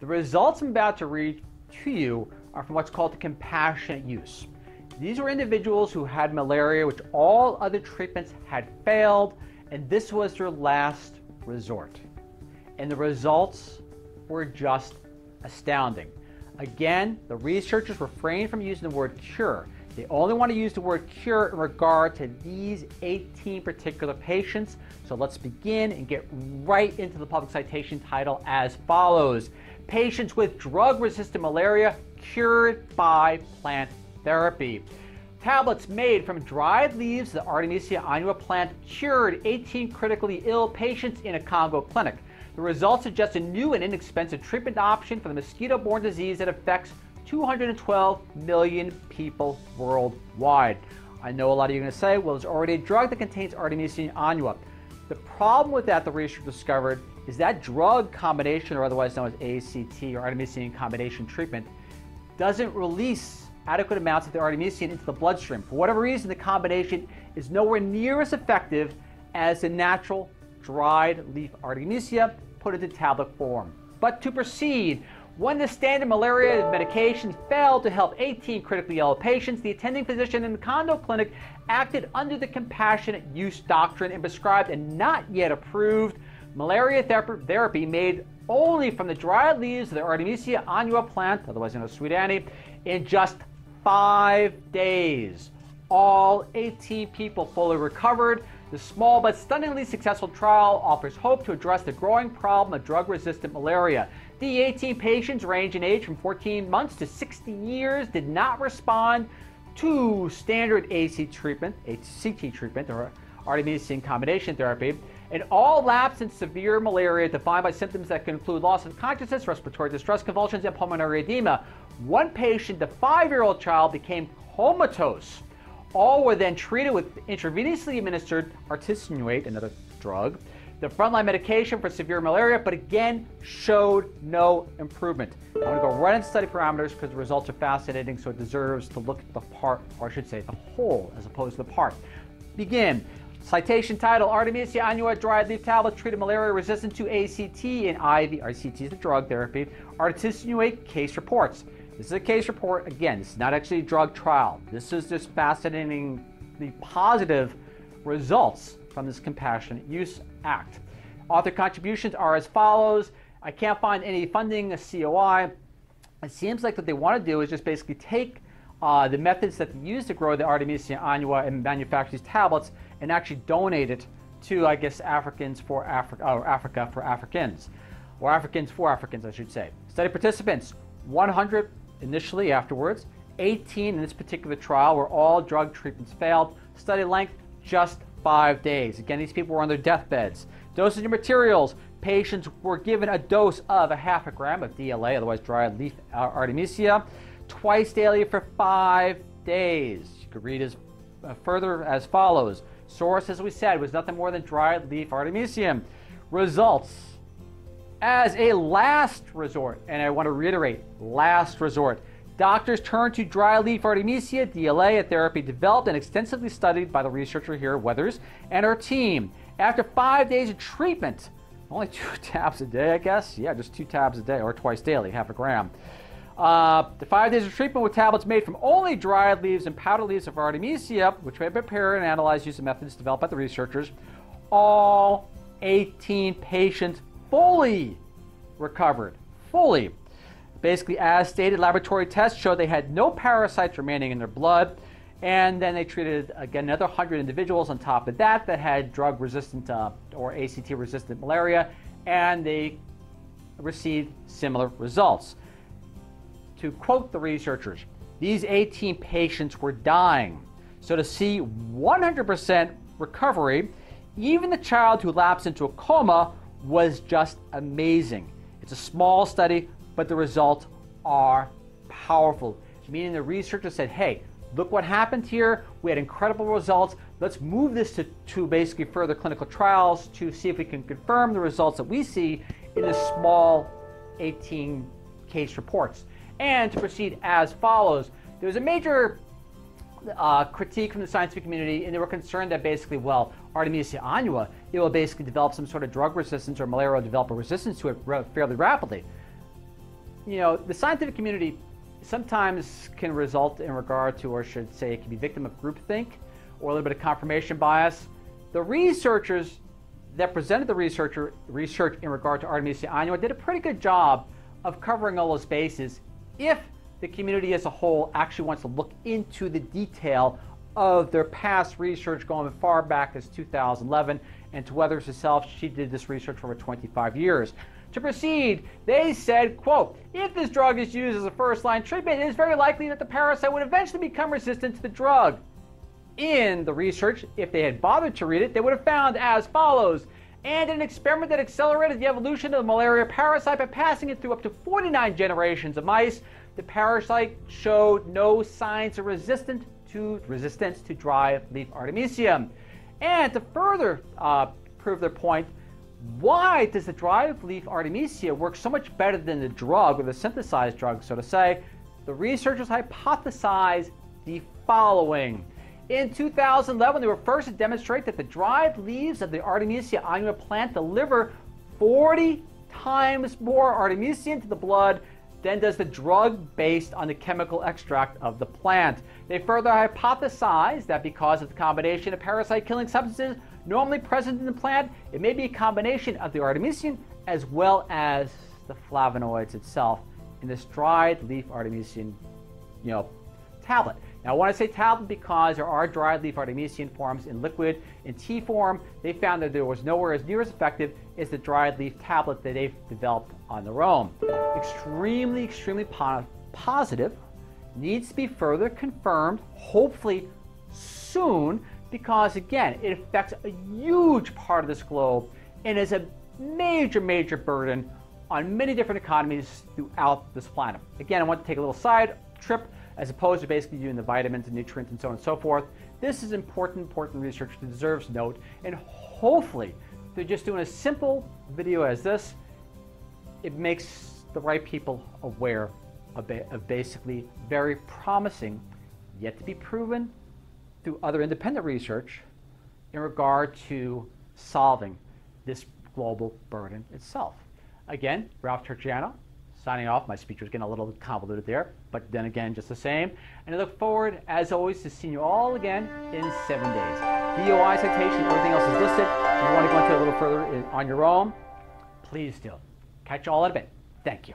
The results I'm about to read to you are from what's called the compassionate use. These were individuals who had malaria, which all other treatments had failed, and this was their last resort. And the results were just astounding. Again, the researchers refrained from using the word cure. They only want to use the word cure in regard to these 18 particular patients. So let's begin and get right into the public citation title as follows. Patients with drug-resistant malaria cured by plant therapy. Tablets made from dried leaves of the Artemisia annua plant cured 18 critically ill patients in a Congo clinic. The results suggest a new and inexpensive treatment option for the mosquito-borne disease that affects 212 million people worldwide. I know a lot of you are going to say, well, there's already a drug that contains Artemisia annua. The problem with that, the research discovered, is that drug combination, or otherwise known as ACT or artemisinin combination treatment, doesn't release adequate amounts of the artemisinin into the bloodstream. For whatever reason, the combination is nowhere near as effective as the natural dried leaf artemisia put into tablet form. But to proceed, when the standard malaria medications failed to help 18 critically ill patients, the attending physician in the Congo clinic acted under the compassionate use doctrine and prescribed a not yet approved malaria therapy made only from the dried leaves of the Artemisia annua plant, otherwise known as Sweet Annie, in just 5 days. All 18 people fully recovered. The small but stunningly successful trial offers hope to address the growing problem of drug-resistant malaria. The 18 patients, range in age from 14 months to 60 years, did not respond to standard ACT treatment, or artemisinin combination therapy, and all lapsed in severe malaria defined by symptoms that can include loss of consciousness, respiratory distress, convulsions, and pulmonary edema. One patient, the 5-year-old child, became comatose. All were then treated with intravenously administered artesunate, another drug, the frontline medication for severe malaria, but again showed no improvement. I'm going to go right into study parameters because the results are fascinating, so it deserves to look at the part, or I should say the whole as opposed to the part. Begin. Citation title: Artemisia annua dried leaf tablets treated malaria resistant to ACT and IV. ACT is the drug therapy. Artesunate case reports. This is a case report. Again, this is not actually a drug trial. This is just fascinating, the positive results from this Compassionate Use Act. Author contributions are as follows. I can't find any funding, a COI. It seems like what they want to do is just basically take the methods that they use to grow the Artemisia annua and manufacture these tablets and actually donate it to, I guess, Africans for Africa for Africans, or Africans for Africans, I should say. Study participants, 100 initially, afterwards, 18 in this particular trial where all drug treatments failed. Study length, just 5 days. Again, these people were on their deathbeds. Dosage of materials, patients were given a dose of a half a gram of DLA, otherwise dried leaf artemisia, twice daily for 5 days. You could read as further as follows. Source, as we said, was nothing more than dried leaf artemisia. Results: as a last resort, and I want to reiterate, last resort, doctors turned to dry leaf artemisia, DLA, a therapy developed and extensively studied by the researcher here, Weathers, and her team. After 5 days of treatment, only 2 tabs a day, I guess? Yeah, just 2 tabs a day, or twice daily, half a gram. The 5 days of treatment with tablets made from only dried leaves and powdered leaves of Artemisia, which were prepared and analyzed using methods developed by the researchers, all 18 patients fully recovered. Fully. Basically, as stated, laboratory tests showed they had no parasites remaining in their blood, and then they treated, again, another 100 individuals on top of that that had drug-resistant or ACT-resistant malaria, and they received similar results. To quote the researchers, these 18 patients were dying. So to see 100% recovery, even the child who lapsed into a coma, was just amazing. It's a small study, but the results are powerful. Meaning the researchers said, hey, look what happened here. We had incredible results. Let's move this to basically further clinical trials to see if we can confirm the results that we see in the small 18 case reports. And to proceed as follows, there was a major critique from the scientific community, and they were concerned that basically, well, Artemisia annua, it will basically develop some sort of drug resistance, or malaria will develop a resistance to it fairly rapidly. the scientific community sometimes can result in regard to, or should say, it can be victim of groupthink or a little bit of confirmation bias. The researchers that presented the research in regard to Artemisia annua did a pretty good job of covering all those bases if the community as a whole actually wants to look into the detail of their past research going as far back as 2011, and to Weathers herself, she did this research for over 25 years. To proceed, they said, quote, if this drug is used as a first-line treatment, it is very likely that the parasite would eventually become resistant to the drug. In the research, if they had bothered to read it, they would have found as follows. And an experiment that accelerated the evolution of the malaria parasite by passing it through up to 49 generations of mice, the parasite showed no signs of resistance to dry leaf artemisia. And to further prove their point, why does the dry leaf artemisia work so much better than the drug, or the synthesized drug, so to say? The researchers hypothesized the following. In 2011, they were first to demonstrate that the dried leaves of the Artemisia annua plant deliver 40 times more artemisia into the blood than does the drug based on the chemical extract of the plant. They further hypothesized that because of the combination of parasite-killing substances normally present in the plant, it may be a combination of the artemisian as well as the flavonoids itself in this dried leaf artemisian, tablet. Now, I want to say tablet because there are dried leaf artemisian forms in liquid. In tea form, they found that there was nowhere as near as effective as the dried leaf tablet that they've developed on their own. Extremely, extremely positive. Needs to be further confirmed, hopefully soon, because again, it affects a huge part of this globe and is a major, major burden on many different economies throughout this planet. Again, I want to take a little side trip as opposed to basically doing the vitamins and nutrients and so on and so forth. This is important research that deserves note, and hopefully they're just doing a simple video as this. It makes the right people aware of basically very promising, yet to be proven through other independent research in regard to solving this global burden itself. Again, Ralph Turchiano, signing off. My speech was getting a little convoluted there, but then again, just the same. And I look forward, as always, to seeing you all again in 7 days. DOI, citation, everything else is listed. If you want to go into it a little further on your own, please do. Catch you all in a bit. Thank you.